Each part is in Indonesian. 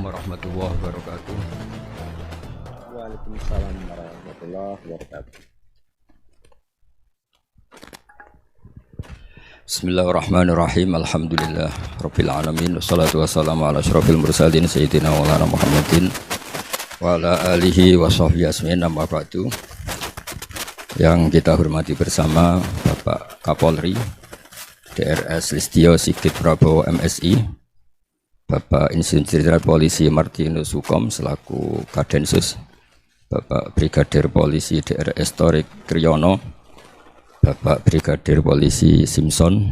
warahmatullahi wabarakatuh. Waalaikumsalam warahmatullahi wabarakatuh. Bismillahirrahmanirrahim. Alhamdulillah rabbil alamin. Wassalatu wassalamu ala asyrofil mursalin sayyidina maulana Muhammadin wa ala alihi wa sahbihi asmin. Amma ba'du. Yang kita hormati bersama Bapak Kapolri DRS Listio Sigit Prabowo MSI, Bapak Insinyur Jenderal Polisi Martinus Hukom selaku Kadensus, Bapak Brigadir Polisi DRS Torik Kriyono, Bapak Brigadir Polisi Simpson,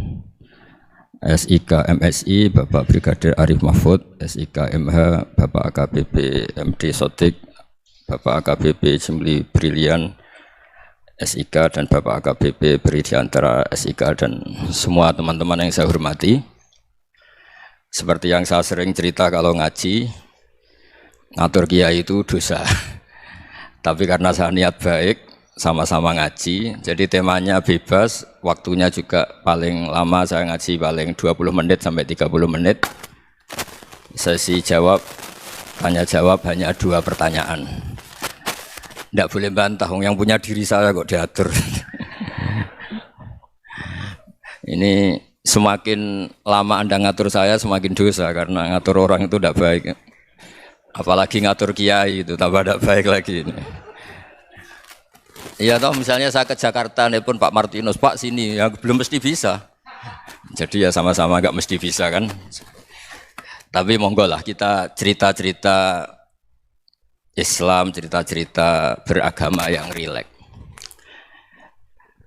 SIK MSI, Bapak Brigadir Arif Mahfud, SIK MH, Bapak AKBP MD Sotik, Bapak AKBP Jimli Brilian, SIK, dan Bapak AKBP Beri Diantara SIK, dan semua teman-teman yang saya hormati. Seperti yang saya sering cerita kalau ngaji, ngatur kiai itu dosa. Tapi karena saya niat baik, sama-sama ngaji, jadi temanya bebas, waktunya juga paling lama saya ngaji paling 20 menit sampai 30 menit. Sesi jawab, tanya jawab hanya 2 pertanyaan. Tidak boleh bantah, yang punya diri saya kok diatur. Ini semakin lama Anda ngatur saya, semakin dosa, karena ngatur orang itu tidak baik. Apalagi ngatur kiai itu tambah tidak baik lagi ini. Iya toh, misalnya saya ke Jakarta, nelpon Pak Martinus, Pak sini, ya belum mesti bisa. Jadi ya sama-sama nggak mesti bisa kan. Tapi monggo lah kita cerita-cerita Islam, cerita-cerita beragama yang rileks.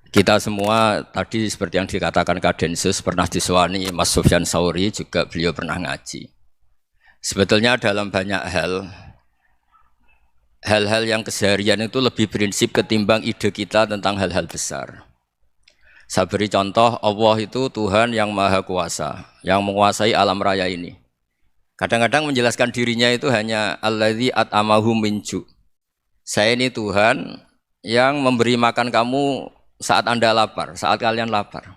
Kita semua tadi seperti yang dikatakan Kadensus pernah disewani Mas Sufyan Sauri, juga beliau pernah ngaji. Sebetulnya dalam banyak hal-hal yang keseharian itu lebih prinsip ketimbang ide kita tentang hal-hal besar. Saya beri contoh, Allah itu Tuhan yang Maha Kuasa, yang menguasai alam raya ini. Kadang-kadang menjelaskan dirinya itu hanya Alladzi at'amahum min ju'. Saya ini Tuhan yang memberi makan kamu saat Anda lapar, saat kalian lapar.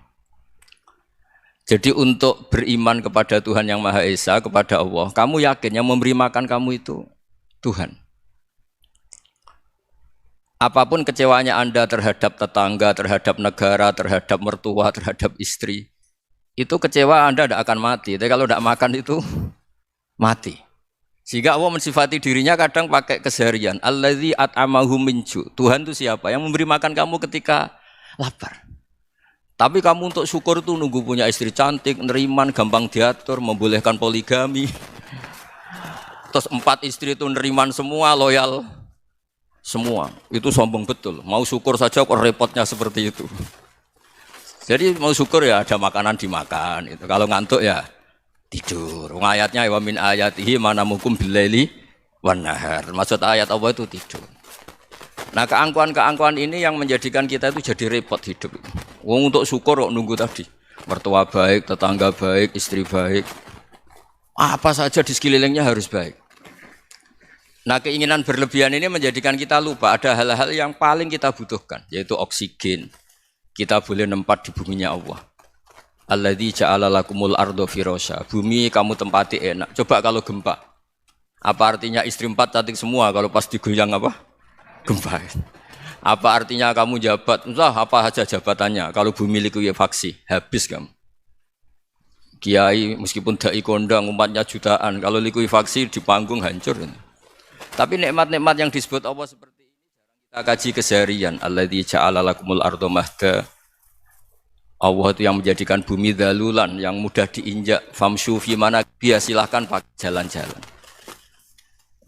Jadi untuk beriman kepada Tuhan yang Maha Esa, kepada Allah, kamu yakin yang memberi makan kamu itu Tuhan. Apapun kecewanya Anda terhadap tetangga, terhadap negara, terhadap mertua, terhadap istri, itu kecewa Anda tidak akan mati. Tapi kalau tidak makan itu mati. Sehingga Allah mensifati dirinya kadang pakai keseharian. Alladzi at'amahum min ju'. Tuhan itu siapa? Yang memberi makan kamu ketika lapar. Tapi kamu untuk syukur itu nunggu punya istri cantik, neriman, gampang diatur, membolehkan poligami. Terus 4 istri itu neriman semua, loyal semua. Itu sombong betul. Mau syukur saja kok repotnya seperti itu. Jadi mau syukur ya ada makanan dimakan. Itu. Kalau ngantuk ya tidur. Ayatnya wa min ayatihi manamukum billaili wan nahar. Maksud ayat Allah itu tidur. Nah, keangkuhan-keangkuhan ini yang menjadikan kita itu jadi repot hidup. Wong untuk syukur kok nunggu tadi. Mertua baik, tetangga baik, istri baik. Apa saja di sekelilingnya harus baik. Nah, keinginan berlebihan ini menjadikan kita lupa ada hal-hal yang paling kita butuhkan, yaitu oksigen. Kita boleh nempat di buminya Allah. Alladzi ja'ala lakumul ardo firasya. Bumi kamu tempati enak. Coba kalau gempa. Apa artinya istri 4 cantik semua kalau pas digoyang apa? Gempa. Apa artinya kamu jabat? Entah apa saja jabatannya. Kalau bumi likuifaksi, habis kamu. Kiai meskipun dai kondang umatnya jutaan, kalau likuifaksi di panggung hancur. Tapi nikmat-nikmat yang disebut Allah seperti ini jarang kita kaji keseharian. Alladzi ja'ala lakumul ardo mahda. Allah itu yang menjadikan bumi dalulan, yang mudah diinjak, famshu fi mana biya, silahkan pakai jalan-jalan.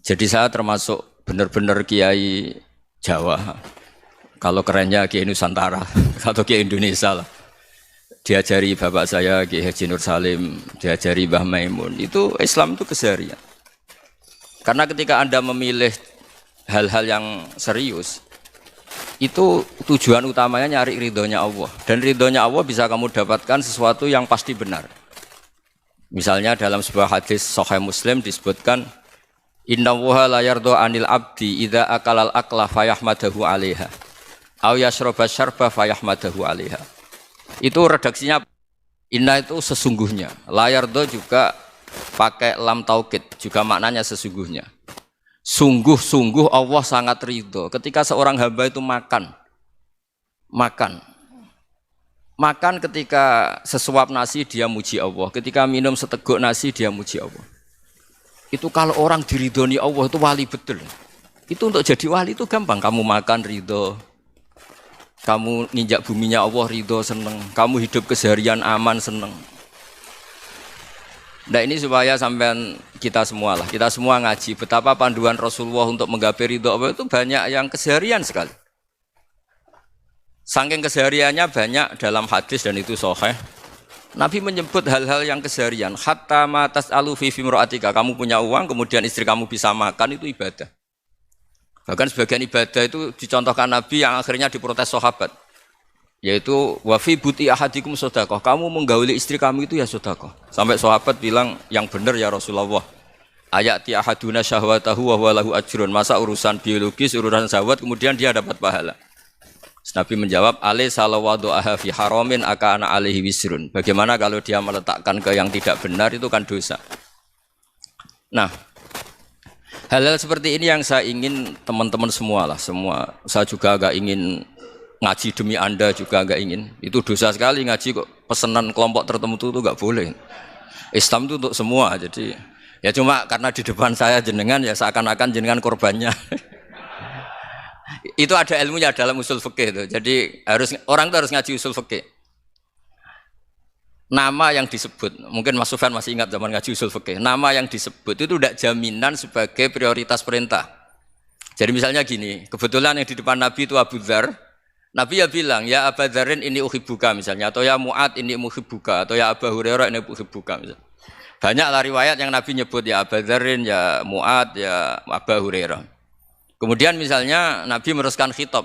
Jadi saya termasuk benar-benar kiai Jawa. Kalau kerennya kiai Nusantara atau kiai Indonesia lah. Diajari bapak saya Kiai Haji Nur Salim, diajari Mbah Maimun. Itu Islam itu keseharian. Karena ketika Anda memilih hal-hal yang serius, itu tujuan utamanya nyari ridhonya Allah. Dan ridhonya Allah bisa kamu dapatkan sesuatu yang pasti benar. Misalnya dalam sebuah hadis Sahih Muslim disebutkan, Innallaha la yardha 'anil 'abdi idza akalal akla fayahmadahu 'alaiha aw yashraba syarba fayahmadahu 'alaiha. Itu redaksinya inna itu sesungguhnya, la yardha juga pakai lam taukid juga maknanya sesungguhnya. Sungguh-sungguh Allah sangat ridho ketika seorang hamba itu makan ketika sesuap nasi dia muji Allah, ketika minum seteguk nasi dia muji Allah. Itu kalau orang diridhoni Allah itu wali betul. Itu untuk jadi wali itu gampang, kamu makan ridho, kamu nginjak buminya Allah ridho seneng, kamu hidup keseharian aman seneng. Nah ini supaya sampean kita semua ngaji betapa panduan Rasulullah untuk menggapai ridho Allah itu banyak yang keseharian sekali. Saking kesehariannya banyak dalam hadis dan itu sahih. Nabi menyebut hal-hal yang keseharian. Hatta ma tas'alu fi fimra'atika, kamu punya uang kemudian istri kamu bisa makan itu ibadah. Bahkan sebagian ibadah itu dicontohkan Nabi yang akhirnya diprotes sahabat. Yaitu wa fi buti ahadikum sedekah, kamu menggauli istri kamu itu ya sedekah. Sampai sahabat bilang yang benar ya Rasulullah. Ayati ahaduna syahwatahu wa huwa lahu ajrun. Masa urusan biologis, urusan syahwat kemudian dia dapat pahala. Nabi menjawab, alai salawadu'aha fi haramin akana alaihi wisrun. Bagaimana kalau dia meletakkan ke yang tidak benar itu kan dosa. Nah, hal-hal seperti ini yang saya ingin teman-teman semua. Saya juga agak ingin ngaji demi Anda juga agak ingin. Itu dosa sekali ngaji kok pesanan kelompok tertentu itu enggak boleh. Islam itu untuk semua. Jadi ya cuma karena di depan saya jenengan ya seakan-akan jenengan korbannya. Itu ada ilmunya dalam usul fikih itu. Jadi orang itu harus ngaji usul fikih. Nama yang disebut, mungkin Mas Sufyan masih ingat zaman ngaji usul fikih. Nama yang disebut itu tidak jaminan sebagai prioritas perintah. Jadi misalnya gini, kebetulan yang di depan Nabi itu Abu Dzar. Nabi ya bilang, ya Abu Dzarin ini uhibbuka misalnya, atau ya Mu'ad ini uhibbuka, atau ya Abu Hurairah ini uhibbuka misalnya. Banyaklah riwayat yang Nabi nyebut ya Abu Dzarin, ya Mu'ad, ya Abu Hurairah. Kemudian misalnya Nabi meneruskan khitab,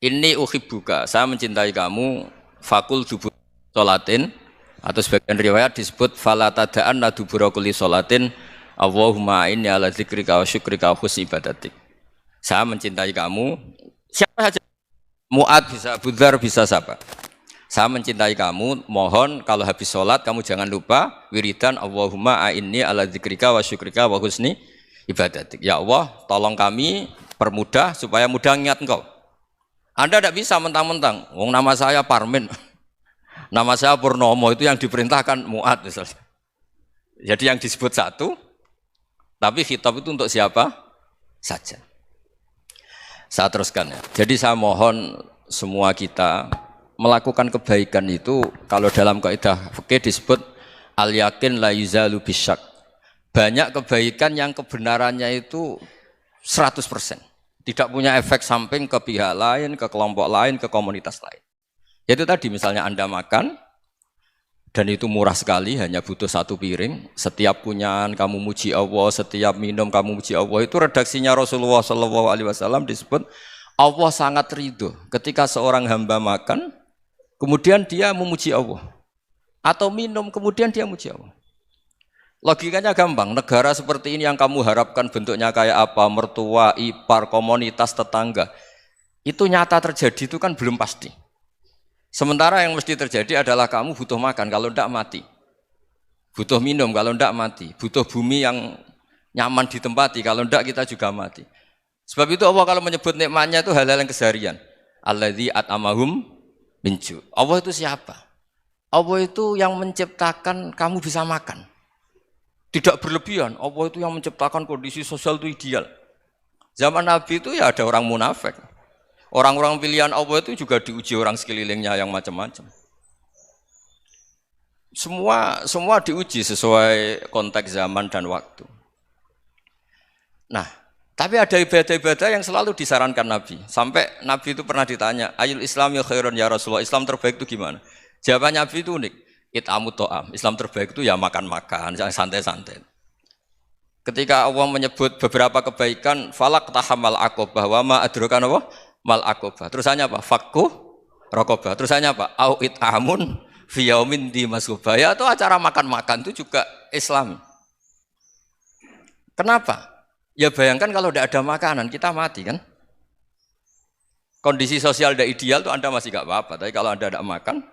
ini uhibbuka, saya mencintai kamu, fakul dubur sholatin, atau sebagian riwayat disebut fala tada'an dubura kulli sholatin, Allahumma inni ala dzikrika wa syukrika wa husni ibadatik. Saya mencintai kamu, siapa saja. Mu'ad bisa, Abu Dzar bisa siapa? Saya mencintai kamu, mohon kalau habis sholat kamu jangan lupa wiridan Allahumma a'inni ala dzikrika wa syukrika wa husni ibadatik. Ya Allah, tolong kami permudah supaya mudah ingat engkau. Anda tidak bisa mentang-mentang, wong nama saya Parmin, nama saya Purnomo, itu yang diperintahkan Mu'ad misalnya. Jadi yang disebut satu, tapi khitab itu untuk siapa saja. Saya teruskan ya. Jadi saya mohon semua kita melakukan kebaikan itu kalau dalam kaidah fikih disebut al yakin la yuzalu bisyak. Banyak kebaikan yang kebenarannya itu 100%. Tidak punya efek samping ke pihak lain, ke kelompok lain, ke komunitas lain. Itu tadi misalnya Anda makan dan itu murah sekali, hanya butuh satu piring. Setiap kunyahan kamu muji Allah, setiap minum kamu muji Allah. Itu redaksinya Rasulullah SAW disebut Allah sangat ridho ketika seorang hamba makan, kemudian dia memuji Allah. Atau minum, kemudian dia muji Allah. Logikanya gampang, negara seperti ini yang kamu harapkan bentuknya kayak apa, mertua, ipar, komunitas, tetangga. Itu nyata terjadi itu kan belum pasti. Sementara yang mesti terjadi adalah kamu butuh makan, kalau tidak mati. Butuh minum, kalau tidak mati. Butuh bumi yang nyaman ditempati, kalau tidak kita juga mati. Sebab itu Allah kalau menyebut nikmatnya itu hal-hal yang keseharian. Alladzi at'amahum min ju'. Allah itu siapa? Allah itu yang menciptakan kamu bisa makan. Tidak berlebihan, Allah itu yang menciptakan kondisi sosial itu ideal. Zaman Nabi itu ya ada orang munafik. Orang-orang pilihan Allah itu juga diuji orang sekelilingnya yang macam-macam. Semua diuji sesuai konteks zaman dan waktu. Nah, tapi ada ibadah-ibadah yang selalu disarankan Nabi. Sampai Nabi itu pernah ditanya, ayul islami khairun ya Rasulullah, Islam terbaik itu gimana? Jawaban Nabi itu unik, it'amut to'am. Islam terbaik itu ya makan-makan, yang santai-santai. Ketika Allah menyebut beberapa kebaikan, falak tahamal aqobah, wa ma adrokan Allah, mal aqobah. Terusannya apa? Fakku raqobah. Terusannya apa? Au it'amun fi yaumin di masubah. Ya itu acara makan-makan itu juga Islam. Kenapa? Ya bayangkan kalau tidak ada makanan, kita mati kan? Kondisi sosial tidak ideal itu Anda masih gak apa-apa. Tapi kalau Anda tidak makan,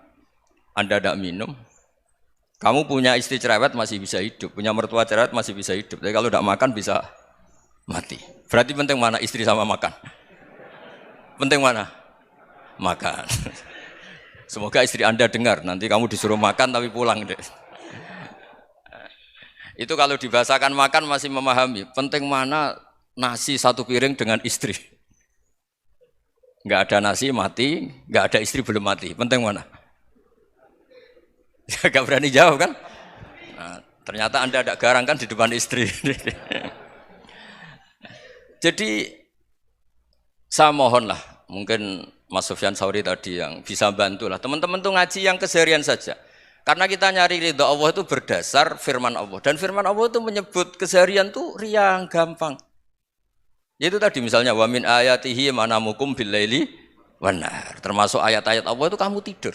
Anda tidak minum, Kamu punya istri cerewet masih bisa hidup, punya mertua cerewet masih bisa hidup. Tapi kalau tidak makan bisa mati. Berarti penting mana istri sama makan? Penting mana? Makan. Semoga istri Anda dengar, nanti kamu disuruh makan tapi pulang deh. Itu kalau dibahasakan makan masih memahami. Penting mana nasi satu piring dengan istri. Enggak ada nasi mati, enggak ada istri belum mati. Penting mana? Enggak berani jawab kan? Nah, ternyata Anda ada garang kan di depan istri. Jadi saya mohonlah, mungkin Mas Sufyan Sauri tadi yang bisa bantulah. Teman-teman tuh ngaji yang keseharian saja. Karena kita nyari ridha Allah itu berdasar firman Allah. Dan firman Allah itu menyebut keseharian tuh riang, gampang. Yaitu tadi misalnya wa min ayatihi manamukum billaili wanar. Termasuk ayat-ayat Allah itu kamu tidur.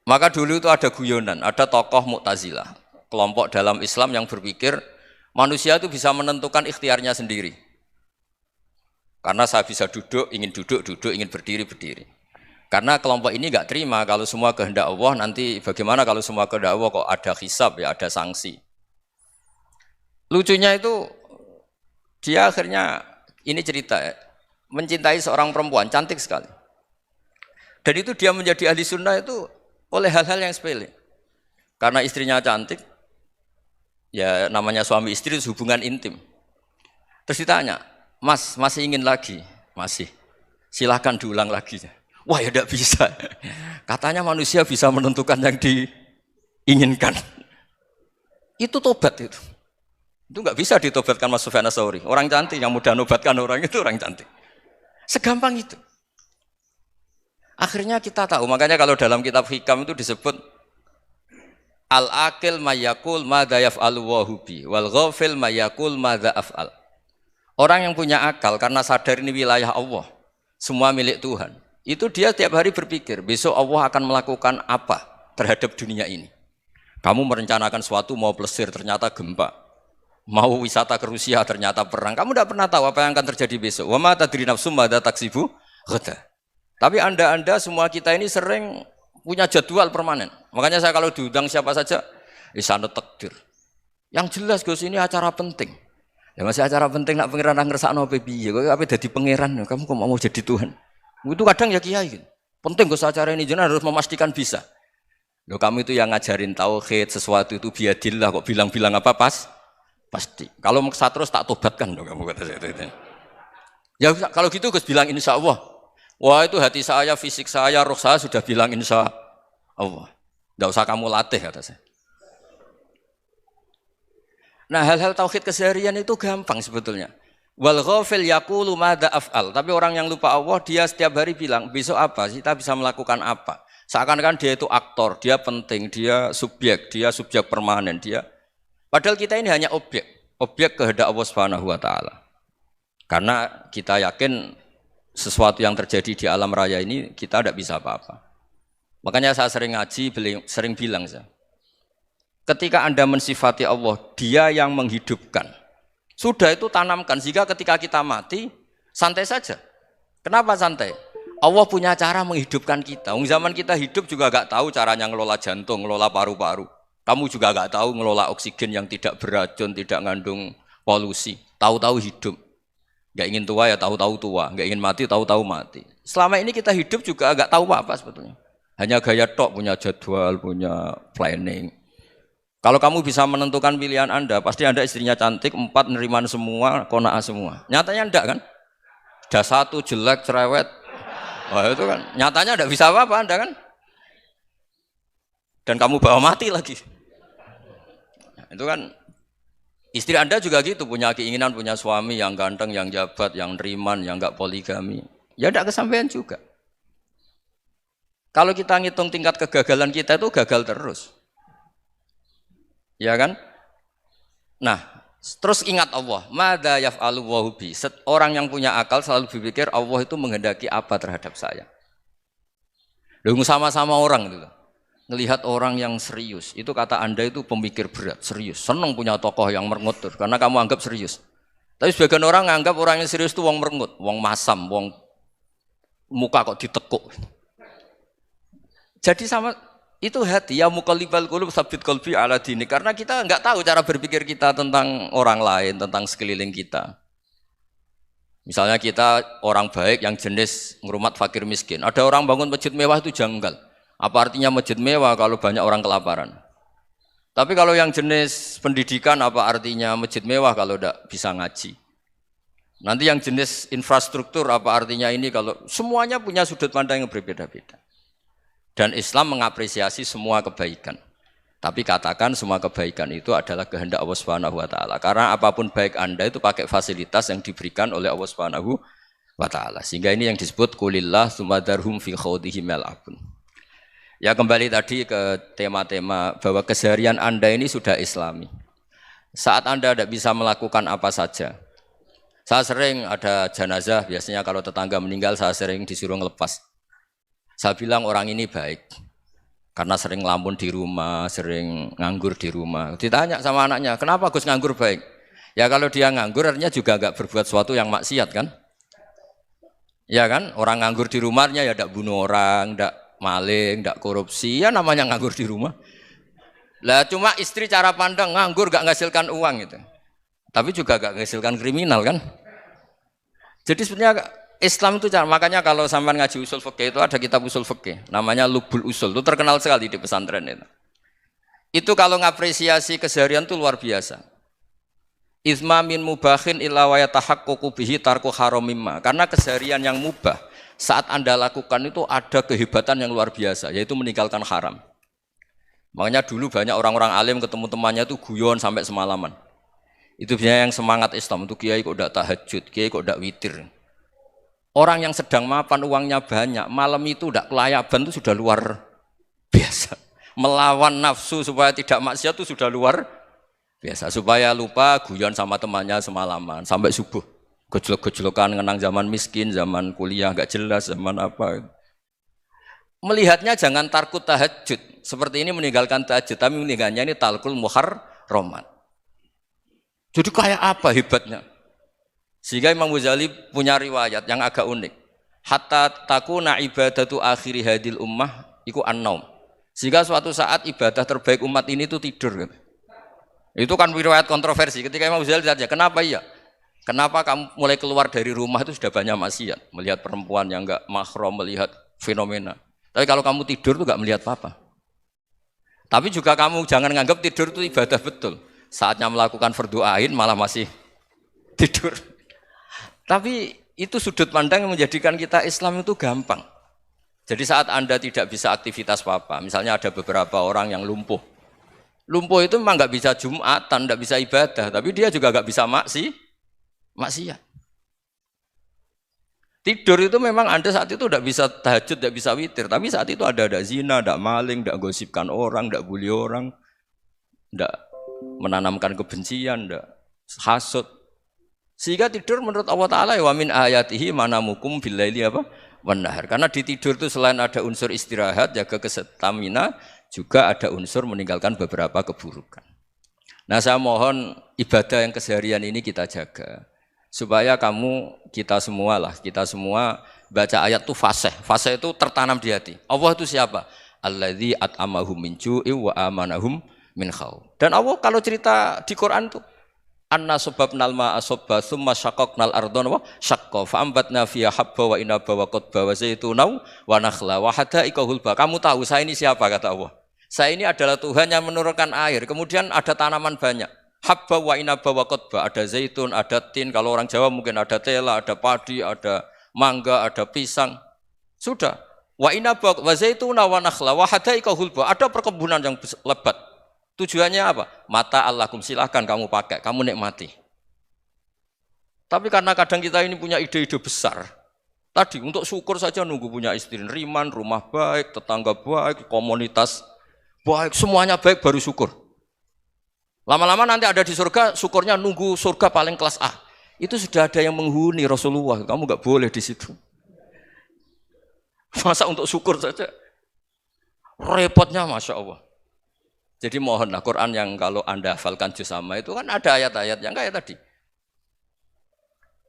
Maka dulu itu ada guyonan, ada tokoh Mu'tazilah, kelompok dalam Islam yang berpikir manusia itu bisa menentukan ikhtiarnya sendiri. Karena saya bisa duduk, ingin berdiri, berdiri. Karena kelompok ini enggak terima kalau semua kehendak Allah, nanti bagaimana kalau semua kehendak Allah kok ada hisab ya, ada sanksi. Lucunya itu dia akhirnya ini cerita ya, mencintai seorang perempuan cantik sekali. Dan itu dia menjadi ahli sunnah itu oleh hal-hal yang sepele. Karena istrinya cantik, ya namanya suami istri itu hubungan intim. Terus ditanya, Mas masih ingin lagi? Masih. Silahkan diulang lagi. Wah ya tidak bisa. Katanya manusia bisa menentukan yang diinginkan. Itu tobat itu. Itu nggak bisa ditobatkan Mas Sufyan Ats-Tsauri. Orang cantik yang mudah nobatkan orang itu orang cantik. Segampang itu. Akhirnya kita tahu. Makanya kalau dalam kitab Hikam itu disebut al-akil mayakul madza yaf'alu wa hubi wal ghafil mayakul madza af'al. Orang yang punya akal karena sadar ini wilayah Allah, semua milik Tuhan. Itu dia tiap hari berpikir, besok Allah akan melakukan apa terhadap dunia ini. Kamu merencanakan suatu mau plesir, ternyata gempa. Mau wisata ke Rusia, ternyata perang. Kamu tidak pernah tahu apa yang akan terjadi besok. Wa ma tadri nafsum madza taksibu ghadan. Tapi anda semua kita ini sering punya jadwal permanen. Makanya saya kalau diundang siapa saja, isane takdir. Yang jelas Gus ini acara penting. Ya masih acara penting nak pangeran ngersakno apa piye? Kok ape dadi pangeran? Kamu kok mau jadi Tuhan? Itu kadang ya kiai gitu. Penting Gus acara ini jenengan harus memastikan bisa. Loh kamu itu yang ngajarin tauhid, sesuatu itu biadillah kok bilang-bilang apa pasti. Kalau maksa terus tak tobatkan loh kamu kata saya itu. Ya kalau gitu Gus bilang insya Allah. Wah itu hati saya, fisik saya, roh saya sudah bilang insya Allah. Tidak usah kamu latih kata saya. Nah hal-hal tauhid keseharian itu gampang sebetulnya. Wal ghafil yaqulu madza af'al. Tapi orang yang lupa Allah dia setiap hari bilang besok apa? Kita bisa melakukan apa? Seakan-akan dia itu aktor, dia penting, dia subjek permanen, dia. Padahal kita ini hanya objek kehendak Allah Subhanahu wa taala. Karena kita yakin sesuatu yang terjadi di alam raya ini kita tidak bisa apa-apa. Makanya saya sering ngaji, sering bilang saya. Ketika Anda mensifati Allah, Dia yang menghidupkan. Sudah itu tanamkan sehingga ketika kita mati santai saja. Kenapa santai? Allah punya cara menghidupkan kita. Zaman kita hidup juga gak tahu caranya ngelola jantung, ngelola paru-paru. Kamu juga gak tahu ngelola oksigen yang tidak beracun, tidak ngandung polusi. Tahu-tahu hidup. Gak ingin tua ya tahu-tahu tua, gak ingin mati tahu-tahu mati. Selama ini kita hidup juga gak tahu apa sebetulnya. Hanya gaya tok, punya jadwal, punya planning. Kalau kamu bisa menentukan pilihan Anda, pasti Anda istrinya cantik, 4 neriman semua, kona'ah semua. Nyatanya enggak kan? Sudah 1 jelek, cerewet. Wah itu kan, nyatanya enggak bisa apa-apa Anda kan? Dan kamu bawa mati lagi. Nah, itu kan, istri Anda juga gitu, punya keinginan, punya suami yang ganteng, yang jabat, yang neriman, yang enggak poligami. Ya enggak kesampaian juga. Kalau kita ngitung tingkat kegagalan kita itu gagal terus. Ya kan? Nah, terus ingat Allah, madza yaf'alu wa hubi. Orang yang punya akal selalu berpikir Allah itu menghendaki apa terhadap saya. Loh sama-sama orang itu. Ngelihat orang yang serius, itu kata Anda itu pemikir berat, serius. Senang punya tokoh yang merengut karena kamu anggap serius. Tapi sebagian orang nganggap orang yang serius itu wong merengut, wong masam, wong muka kok ditekuk. Jadi sama Itu hati, ya muqallibal qulub tsabbit qalbi ala dinik. Karena kita enggak tahu cara berpikir kita tentang orang lain, tentang sekeliling kita. Misalnya kita orang baik yang jenis ngurmat fakir miskin. Ada orang bangun masjid mewah itu janggal. Apa artinya masjid mewah kalau banyak orang kelaparan? Tapi kalau yang jenis pendidikan apa artinya masjid mewah kalau tidak bisa ngaji? Nanti yang jenis infrastruktur apa artinya ini kalau semuanya punya sudut pandang yang berbeda-beda. Dan Islam mengapresiasi semua kebaikan. Tapi katakan semua kebaikan itu adalah kehendak Allah Subhanahu wa taala. Karena apapun baik Anda itu pakai fasilitas yang diberikan oleh Allah Subhanahu wa taala. Sehingga ini yang disebut qulillah tsumadarhum fi khawdihim yal'abun. Ya kembali tadi ke tema-tema bahwa keseharian Anda ini sudah Islami. Saat Anda tidak bisa melakukan apa saja. Saya sering ada jenazah, biasanya kalau tetangga meninggal saya sering disuruh ngelepas. Saya bilang orang ini baik. Karena sering ngelamun di rumah, sering nganggur di rumah. Ditanya sama anaknya, kenapa Gus nganggur baik? Ya kalau dia nganggur artinya juga enggak berbuat sesuatu yang maksiat kan? Ya kan? Orang nganggur di rumahnya ya enggak bunuh orang, enggak maling, enggak korupsi, ya namanya nganggur di rumah. Lah cuma istri cara pandang nganggur enggak menghasilkan uang itu. Tapi juga enggak menghasilkan kriminal kan? Jadi sebenarnya Islam itu makanya kalau sampean ngaji usul fikih itu ada kitab usul fikih namanya Lubul Usul, itu terkenal sekali di pesantren itu. Itu kalau ngapresiasi keseharian itu luar biasa. Izma min mubahin illa wa yatahaqqaqu bihi tarku haramimma. Karena keseharian yang mubah saat Anda lakukan itu ada kehebatan yang luar biasa, yaitu meninggalkan haram. Makanya dulu banyak orang-orang alim ketemu temannya itu guyon sampai semalaman. Itu biasanya yang semangat Islam itu kiai kok ndak tahajud, kiai kok ndak witir. Orang yang sedang mapan uangnya banyak, malam itu tidak kelayaban itu sudah luar biasa. Melawan nafsu supaya tidak maksiat itu sudah luar biasa. Supaya lupa guyon sama temannya semalaman sampai subuh. Gejlok-gejlokan ngenang zaman miskin, zaman kuliah nggak jelas, zaman apa. Melihatnya jangan tarkut tahajud. Seperti ini meninggalkan tahajud, tapi meninggalnya ini talkul muharramat. Jadi kayak apa hebatnya? Sehingga Imam Ghazali punya riwayat yang agak unik. Hatta takuna ibadatu akhiri hadil ummah iku an-naum. Sehingga suatu saat ibadah terbaik umat ini itu tidur. Itu kan riwayat kontroversi. Ketika Imam Ghazali ditanya, kenapa iya? Kenapa kamu mulai keluar dari rumah itu sudah banyak maksiat? Melihat perempuan yang enggak mahram, melihat fenomena. Tapi kalau kamu tidur itu enggak melihat apa-apa. Tapi juga kamu jangan menganggap tidur itu ibadah betul. Saatnya melakukan fardu ain malah masih tidur. Tapi itu sudut pandang yang menjadikan kita Islam itu gampang. Jadi saat Anda tidak bisa aktivitas apa-apa, misalnya ada beberapa orang yang lumpuh. Lumpuh itu memang nggak bisa Jumatan, nggak bisa ibadah, tapi dia juga nggak bisa maksiat. Tidur itu memang Anda saat itu tidak bisa tahajud, tidak bisa witir, tapi saat itu ada zina, ada maling, tidak gosipkan orang, tidak bully orang, tidak menanamkan kebencian, tidak hasud. Sehingga tidur menurut Allah Ta'ala wa min ayatihi manamukum billaili apa? Wan-nahar. Karena di tidur itu selain ada unsur istirahat, jaga kestamina, juga ada unsur meninggalkan beberapa keburukan. Nah saya mohon ibadah yang keseharian ini kita jaga. Supaya kita semua baca ayat itu fasih. Fasih itu tertanam di hati. Allah itu siapa? Alladzi at'amahum min ju'i wa amanahum min khauf. Dan Allah kalau cerita di Quran itu anna sababnal ma'a sabba tsumma syaqqaqnal ardha wa syaqqa fa ambatna fiha habba wa inaba wa qadba wa zaituna wa nakhla wa hada'iqa hulba. Kamu tahu saya ini siapa kata Allah? Saya ini adalah Tuhan yang menurunkan air, kemudian ada tanaman banyak. Habba wa inaba wa qadba, ada zaitun, ada tin, kalau orang Jawa mungkin ada tela, ada padi, ada mangga, ada pisang. Sudah. Wa inaba wa zaituna wa nakhla wa hada'iqa hulba, ada perkebunan yang lebat. Tujuannya apa? Mata Allahkum, silahkan kamu pakai, kamu nikmati. Tapi karena kadang kita ini punya ide-ide besar. Tadi untuk syukur saja nunggu punya istri riman, rumah baik, tetangga baik, komunitas baik, semuanya baik baru syukur. Lama-lama nanti ada di surga, syukurnya nunggu surga paling kelas A. Itu sudah ada yang menghuni Rasulullah, kamu nggak boleh di situ. Masa untuk syukur saja? Repotnya Masya Allah. Jadi mohonlah Quran yang kalau Anda hafalkan juz amma itu kan ada ayat-ayat yang kayak tadi.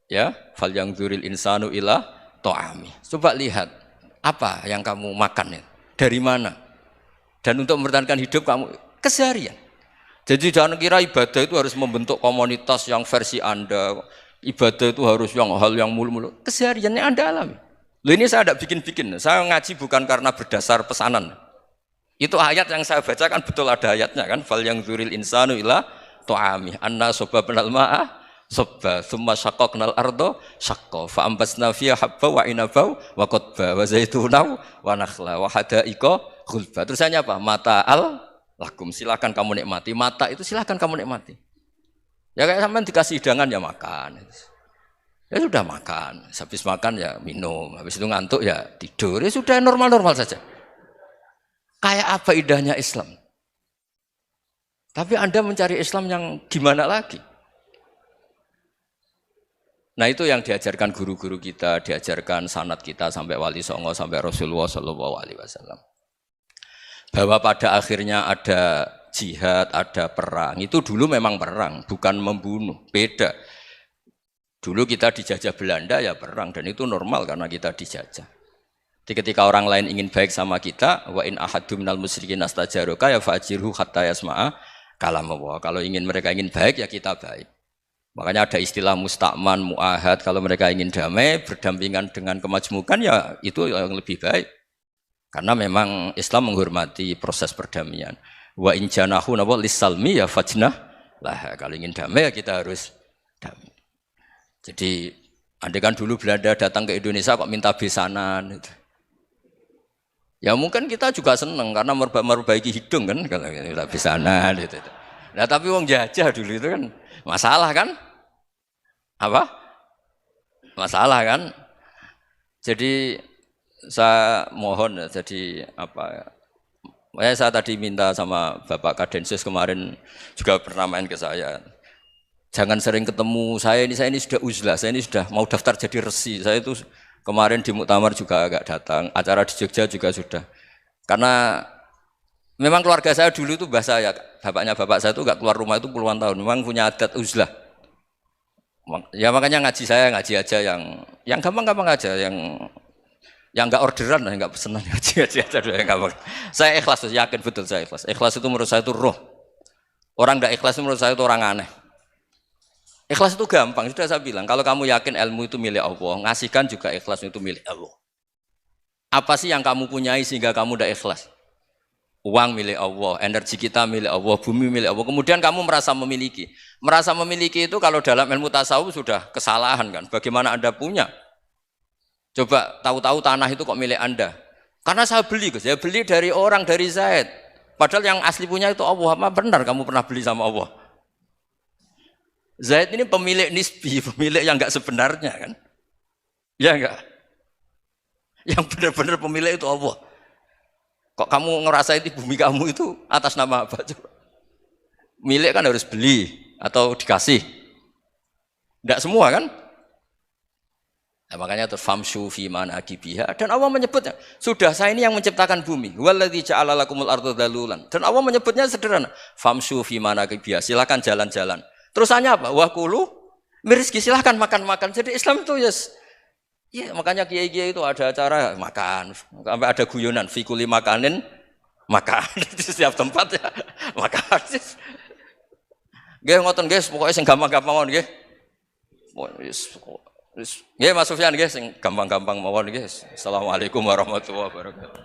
Ya, fal yang dzuril insanu ila ta'ami. Coba lihat apa yang kamu makan itu. Dari mana? Dan untuk mempertahankan hidup kamu keseharian. Jadi jangan kira ibadah itu harus membentuk komunitas yang versi Anda. Ibadah itu harus yang hal yang mulu-mulu. Kesehariannya Anda alami. Loh ini saya tidak bikin-bikin. Saya ngaji bukan karena berdasar pesanan. Itu ayat yang saya baca kan betul ada ayatnya kan. Fal yang zuril insanu ila tu'ami. Anna soba benal ma'ah sobba. Thumma syaqaqnal ardo syaqqa. Fa'ambasna fiya habba wa inabau wa qodba. Wa zaitunau wa nakhla wa hadaika khulba. Terusannya apa? Mata'al lakum, silakan kamu nikmati. Mata itu silakan kamu nikmati. Ya kayak sampean dikasih hidangan ya makan. Ya sudah makan. Habis makan ya minum. Habis itu ngantuk ya tidur. Ya sudah normal-normal saja. Kayak apa indahnya Islam. Tapi Anda mencari Islam yang gimana lagi? Nah itu yang diajarkan guru-guru kita, diajarkan sanad kita sampai Wali Songo, sampai Rasulullah SAW. Bahwa pada akhirnya ada jihad, ada perang. Itu dulu memang perang, bukan membunuh. Beda. Dulu kita dijajah Belanda ya perang dan itu normal karena kita dijajah. Jadi ketika orang lain ingin baik sama kita, wa in ahadum minal musyrikin astajaroka ya fa'jirhu hatta yasma'a kalam Allah. Kalau mereka ingin baik ya kita baik. Makanya ada istilah musta'man, mu'ahad. Kalau mereka ingin damai, berdampingan dengan kemajmukan ya itu yang lebih baik. Karena memang Islam menghormati proses perdamaian. Wa in janahu lis-salmi ya fajnah lah. Kalau ingin damai ya kita harus damai. Jadi andai kan dulu Belanda datang ke Indonesia kok minta besanan gitu. Ya mungkin kita juga senang karena memperbaiki hidung kan kalau minta besanan gitu. Nah tapi wong jajah dulu itu kan masalah kan? Apa? Masalah kan? Jadi saya mohon jadi apa? Saya tadi minta sama Bapak Kadensus kemarin juga pernah main ke saya. Jangan sering ketemu saya ini sudah uzlah, saya ini sudah mau daftar jadi resi. Saya itu kemarin di muktamar juga agak datang, acara di Jogja juga sudah. Karena memang keluarga saya dulu itu bahasa ya, bapaknya bapak saya itu enggak keluar rumah itu puluhan tahun. Memang punya adat uzlah. Ya makanya ngaji aja yang gampang-gampang aja, yang enggak orderan, enggak pesenan ngaji aja dulu yang gampang. Saya ikhlas, yakin betul saya ikhlas. Ikhlas itu menurut saya itu roh. Orang enggak ikhlas itu menurut saya itu orang aneh. Ikhlas itu gampang, sudah saya bilang. Kalau kamu yakin ilmu itu milik Allah, ngasihkan juga ikhlas itu milik Allah. Apa sih yang kamu punyai sehingga kamu tidak ikhlas? Uang milik Allah, energi kita milik Allah, bumi milik Allah. Kemudian kamu merasa memiliki. Merasa memiliki itu kalau dalam ilmu tasawuf sudah kesalahan kan. Bagaimana Anda punya? Coba tahu-tahu tanah itu kok milik Anda. Karena saya beli, Gus. Saya beli dari orang, dari Zaid. Padahal yang asli punya itu Allah. Apa benar kamu pernah beli sama Allah? Zaid ini pemilik nisbi, pemilik yang enggak sebenarnya kan? Ya enggak? Yang benar-benar pemilik itu Allah. Kok kamu ngerasa itu bumi kamu itu atas nama apa? Coba. Milik kan harus beli atau dikasih. Enggak semua kan? Nah, makanya terus famshu fi manakibiha dan Allah menyebutnya, sudah saya ini yang menciptakan bumi. Waladzi ja'ala lakumul arda dalulan. Dan Allah menyebutnya sederhana, famshu fi manakibiha, silakan jalan-jalan. Terusannya apa? Wa kulu mirizki, silahkan makan-makan. Jadi Islam itu ya makanya kiai-kiai itu ada acara makan, sampai ada guyonan fikuli makanin makan di setiap tempat ya makan. Nggih ngoten guys, pokoknya sing gampang-gampang mawon nggih. Nggih Mas Sufyan nggih sing gampang-gampang mawon nggih. Assalamualaikum warahmatullahi wabarakatuh.